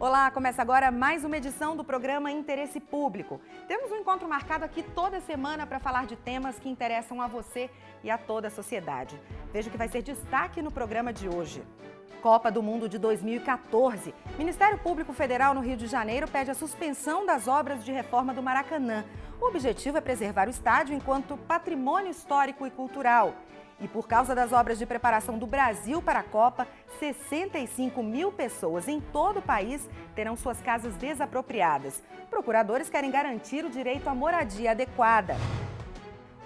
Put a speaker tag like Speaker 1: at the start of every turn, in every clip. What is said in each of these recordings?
Speaker 1: Olá, começa agora mais uma edição do programa Interesse Público. Temos um encontro marcado aqui toda semana para falar de temas que interessam a você e a toda a sociedade. Veja o que vai ser destaque no programa de hoje. Copa do Mundo de 2014. Ministério Público Federal no Rio de Janeiro pede a suspensão das obras de reforma do Maracanã. O objetivo é preservar o estádio enquanto patrimônio histórico e cultural. E por causa das obras de preparação do Brasil para a Copa, 65 mil pessoas em todo o país terão suas casas desapropriadas. Procuradores querem garantir o direito à moradia adequada.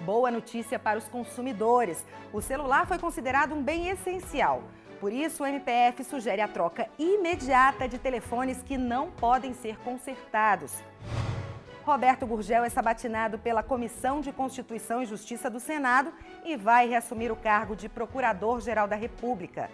Speaker 1: Boa notícia para os consumidores. O celular foi considerado um bem essencial. Por isso, o MPF sugere a troca imediata de telefones que não podem ser consertados. Roberto Gurgel é sabatinado pela Comissão de Constituição e Justiça do Senado e vai reassumir o cargo de Procurador-Geral da República.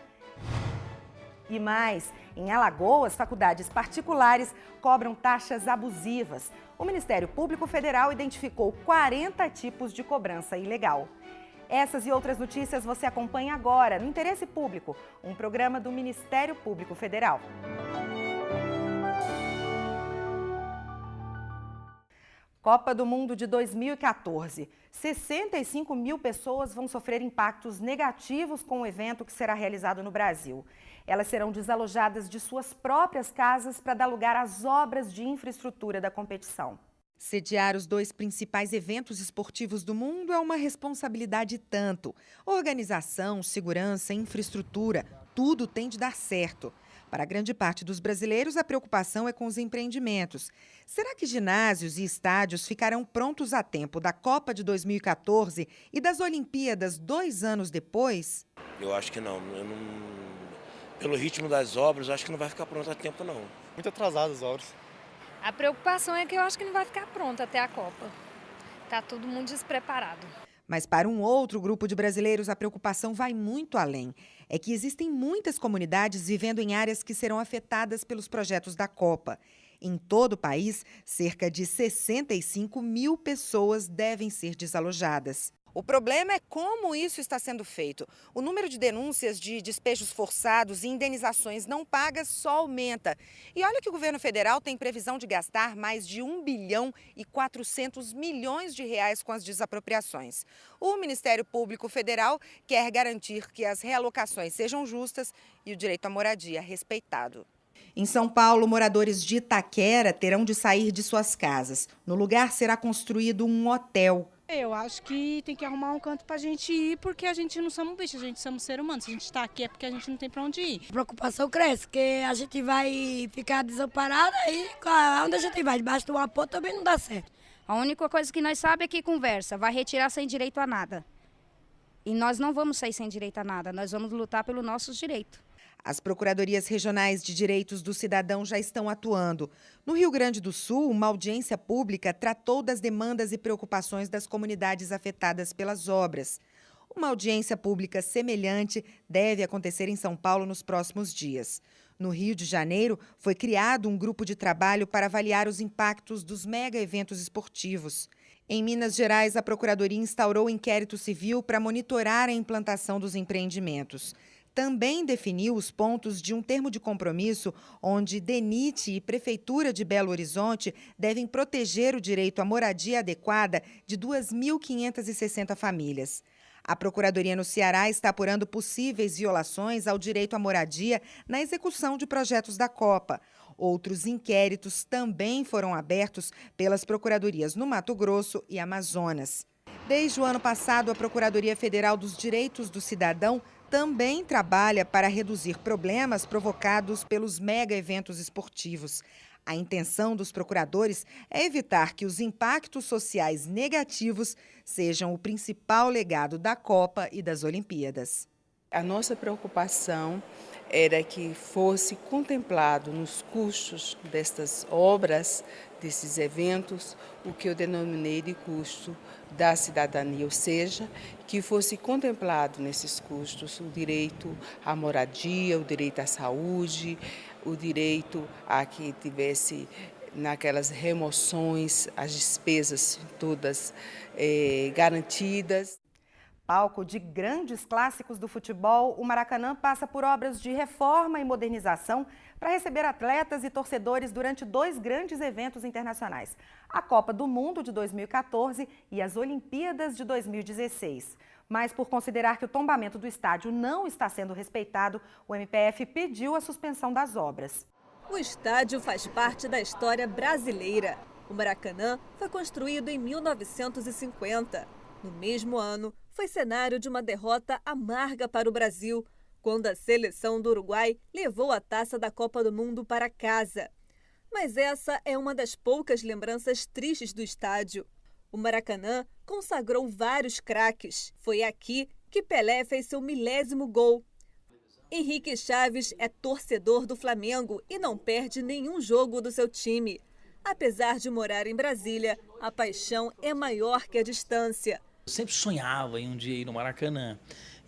Speaker 1: E mais, em Alagoas, faculdades particulares cobram taxas abusivas. O Ministério Público Federal identificou 40 tipos de cobrança ilegal. Essas e outras notícias você acompanha agora no Interesse Público, um programa do Ministério Público Federal. Copa do Mundo de 2014. 65 mil pessoas vão sofrer impactos negativos com o evento que será realizado no Brasil. Elas serão desalojadas de suas próprias casas para dar lugar às obras de infraestrutura da competição. Sediar os dois principais eventos esportivos do mundo é uma responsabilidade tanto. Organização, segurança, infraestrutura, tudo tem de dar certo. Para grande parte dos brasileiros, a preocupação é com os empreendimentos. Será que ginásios e estádios ficarão prontos a tempo da Copa de 2014 e das Olimpíadas 2 anos depois?
Speaker 2: Eu acho que não. Pelo ritmo das obras, eu acho que não vai ficar pronto a tempo, não.
Speaker 3: Muito atrasadas as obras.
Speaker 4: A preocupação é que eu acho que não vai ficar pronto até a Copa. Está todo mundo despreparado.
Speaker 1: Mas para um outro grupo de brasileiros, a preocupação vai muito além. É que existem muitas comunidades vivendo em áreas que serão afetadas pelos projetos da Copa. Em todo o país, cerca de 65 mil pessoas devem ser desalojadas. O problema é como isso está sendo feito. O número de denúncias de despejos forçados e indenizações não pagas só aumenta. E olha que o governo federal tem previsão de gastar mais de 1 bilhão e 400 milhões de reais com as desapropriações. O Ministério Público Federal quer garantir que as realocações sejam justas e o direito à moradia respeitado. Em São Paulo, moradores de Itaquera terão de sair de suas casas. No lugar será construído um hotel.
Speaker 5: Eu acho que tem que arrumar um canto pra gente ir, porque a gente não somos bicho, a gente somos ser humano. Se a gente está aqui é porque a gente não tem pra onde ir.
Speaker 6: A preocupação cresce, porque a gente vai ficar desamparada e onde a gente vai, debaixo de uma ponte também não dá certo.
Speaker 7: A única coisa que nós sabemos é que conversa, vai retirar sem direito a nada. E nós não vamos sair sem direito a nada, nós vamos lutar pelos nossos direitos.
Speaker 1: As Procuradorias Regionais de Direitos do Cidadão já estão atuando. No Rio Grande do Sul, uma audiência pública tratou das demandas e preocupações das comunidades afetadas pelas obras. Uma audiência pública semelhante deve acontecer em São Paulo nos próximos dias. No Rio de Janeiro, foi criado um grupo de trabalho para avaliar os impactos dos mega-eventos esportivos. Em Minas Gerais, a Procuradoria instaurou inquérito civil para monitorar a implantação dos empreendimentos. Também definiu os pontos de um termo de compromisso onde DENIT e Prefeitura de Belo Horizonte devem proteger o direito à moradia adequada de 2.560 famílias. A Procuradoria no Ceará está apurando possíveis violações ao direito à moradia na execução de projetos da Copa. Outros inquéritos também foram abertos pelas procuradorias no Mato Grosso e Amazonas. Desde o ano passado, a Procuradoria Federal dos Direitos do Cidadão também trabalha para reduzir problemas provocados pelos mega-eventos esportivos. A intenção dos procuradores é evitar que os impactos sociais negativos sejam o principal legado da Copa e das Olimpíadas.
Speaker 8: A nossa preocupação era que fosse contemplado nos custos destas obras, desses eventos, o que eu denominei de custo da cidadania, ou seja, que fosse contemplado nesses custos o direito à moradia, o direito à saúde, o direito a que tivesse naquelas remoções as despesas todas garantidas.
Speaker 1: Palco de grandes clássicos do futebol, o Maracanã passa por obras de reforma e modernização para receber atletas e torcedores durante 2 grandes eventos internacionais: a Copa do Mundo de 2014 e as Olimpíadas de 2016. Mas por considerar que o tombamento do estádio não está sendo respeitado, o MPF pediu a suspensão das obras.
Speaker 3: O estádio faz parte da história brasileira. O Maracanã foi construído em 1950. No mesmo ano, foi cenário de uma derrota amarga para o Brasil, quando a seleção do Uruguai levou a taça da Copa do Mundo para casa. Mas essa é uma das poucas lembranças tristes do estádio. O Maracanã consagrou vários craques. Foi aqui que Pelé fez seu 1000º gol. Henrique Chaves é torcedor do Flamengo e não perde nenhum jogo do seu time. Apesar de morar em Brasília, a paixão é maior que a distância.
Speaker 9: Eu sempre sonhava em um dia ir no Maracanã.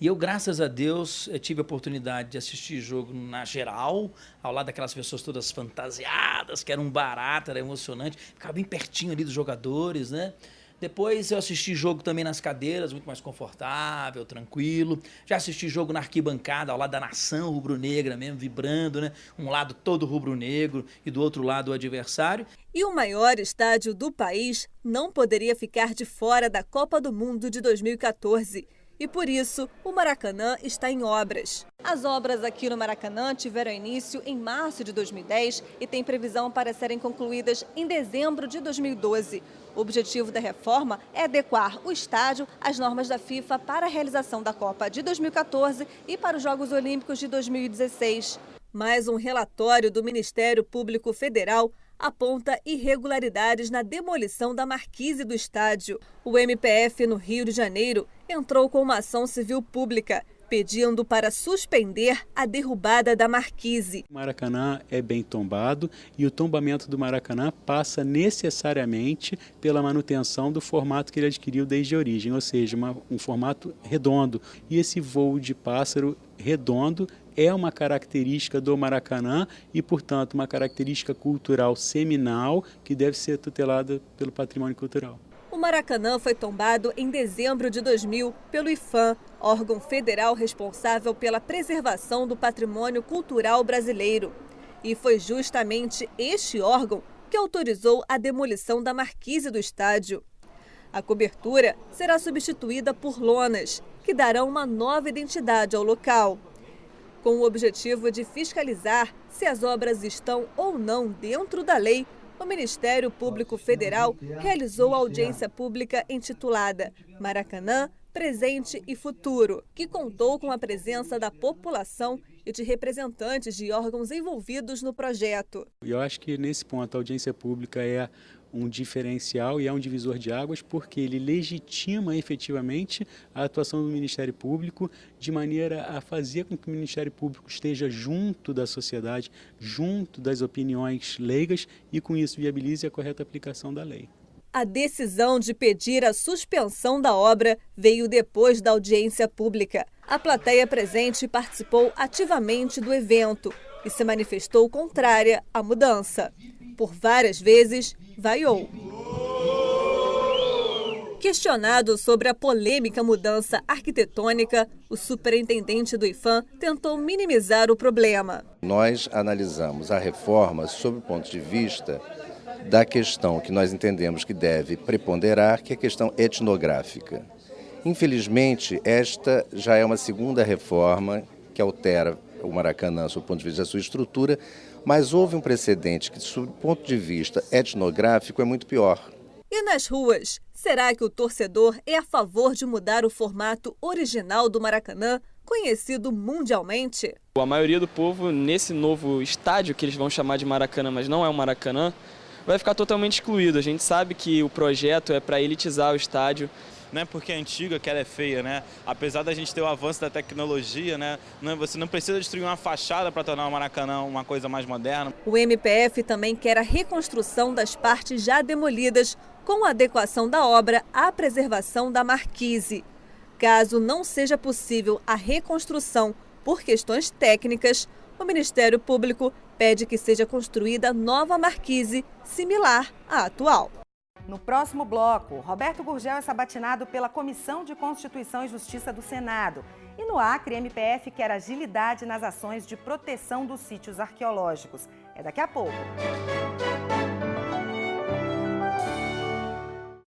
Speaker 9: E eu, graças a Deus, tive a oportunidade de assistir jogo na geral, ao lado daquelas pessoas todas fantasiadas, que era um barato, era emocionante. Ficava bem pertinho ali dos jogadores, né? Depois eu assisti jogo também nas cadeiras, muito mais confortável, tranquilo. Já assisti jogo na arquibancada, ao lado da nação rubro-negra mesmo, vibrando, né? Um lado todo rubro-negro e do outro lado o adversário.
Speaker 3: E o maior estádio do país não poderia ficar de fora da Copa do Mundo de 2014. E por isso, o Maracanã está em obras. As obras aqui no Maracanã tiveram início em março de 2010 e têm previsão para serem concluídas em dezembro de 2012. O objetivo da reforma é adequar o estádio às normas da FIFA para a realização da Copa de 2014 e para os Jogos Olímpicos de 2016. Mais um relatório do Ministério Público Federal aponta irregularidades na demolição da marquise do estádio. O MPF no Rio de Janeiro entrou com uma ação civil pública, pedindo para suspender a derrubada da marquise.
Speaker 10: O Maracanã é bem tombado e o tombamento do Maracanã passa necessariamente pela manutenção do formato que ele adquiriu desde a origem, ou seja, um formato redondo. E esse voo de pássaro redondo é uma característica do Maracanã e, portanto, uma característica cultural seminal que deve ser tutelada pelo patrimônio cultural.
Speaker 3: O Maracanã foi tombado em dezembro de 2000 pelo IPHAN, órgão federal responsável pela preservação do patrimônio cultural brasileiro. E foi justamente este órgão que autorizou a demolição da marquise do estádio. A cobertura será substituída por lonas, que darão uma nova identidade ao local. Com o objetivo de fiscalizar se as obras estão ou não dentro da lei, o Ministério Público Federal realizou a audiência pública intitulada Maracanã, Presente e Futuro, que contou com a presença da população e de representantes de órgãos envolvidos no projeto.
Speaker 10: Eu acho que nesse ponto a audiência pública é um diferencial e é um divisor de águas porque ele legitima efetivamente a atuação do Ministério Público de maneira a fazer com que o Ministério Público esteja junto da sociedade, junto das opiniões leigas e com isso viabilize a correta aplicação da lei.
Speaker 3: A decisão de pedir a suspensão da obra veio depois da audiência pública. A plateia presente participou ativamente do evento e se manifestou contrária à mudança. Por várias vezes, vaiou. Questionado sobre a polêmica mudança arquitetônica, o superintendente do IPHAN tentou minimizar o problema.
Speaker 11: Nós analisamos a reforma sob o ponto de vista da questão que nós entendemos que deve preponderar, que é a questão etnográfica. Infelizmente, esta já é uma segunda reforma que altera o Maracanã sob o ponto de vista da sua estrutura, mas houve um precedente que, sob o ponto de vista etnográfico, é muito pior.
Speaker 3: E nas ruas, será que o torcedor é a favor de mudar o formato original do Maracanã, conhecido mundialmente?
Speaker 12: A maioria do povo, nesse novo estádio, que eles vão chamar de Maracanã, mas não é o Maracanã, vai ficar totalmente excluído. A gente sabe que o projeto é para elitizar o estádio.
Speaker 13: Não é porque é antiga que ela é feia, né? Apesar da gente ter o avanço da tecnologia, né? Você não precisa destruir uma fachada para tornar o Maracanã uma coisa mais moderna.
Speaker 3: O MPF também quer a reconstrução das partes já demolidas, com a adequação da obra à preservação da marquise. Caso não seja possível a reconstrução por questões técnicas, o Ministério Público pede que seja construída nova marquise similar à atual.
Speaker 1: No próximo bloco, Roberto Gurgel é sabatinado pela Comissão de Constituição e Justiça do Senado. E no Acre, MPF quer agilidade nas ações de proteção dos sítios arqueológicos. É daqui a pouco.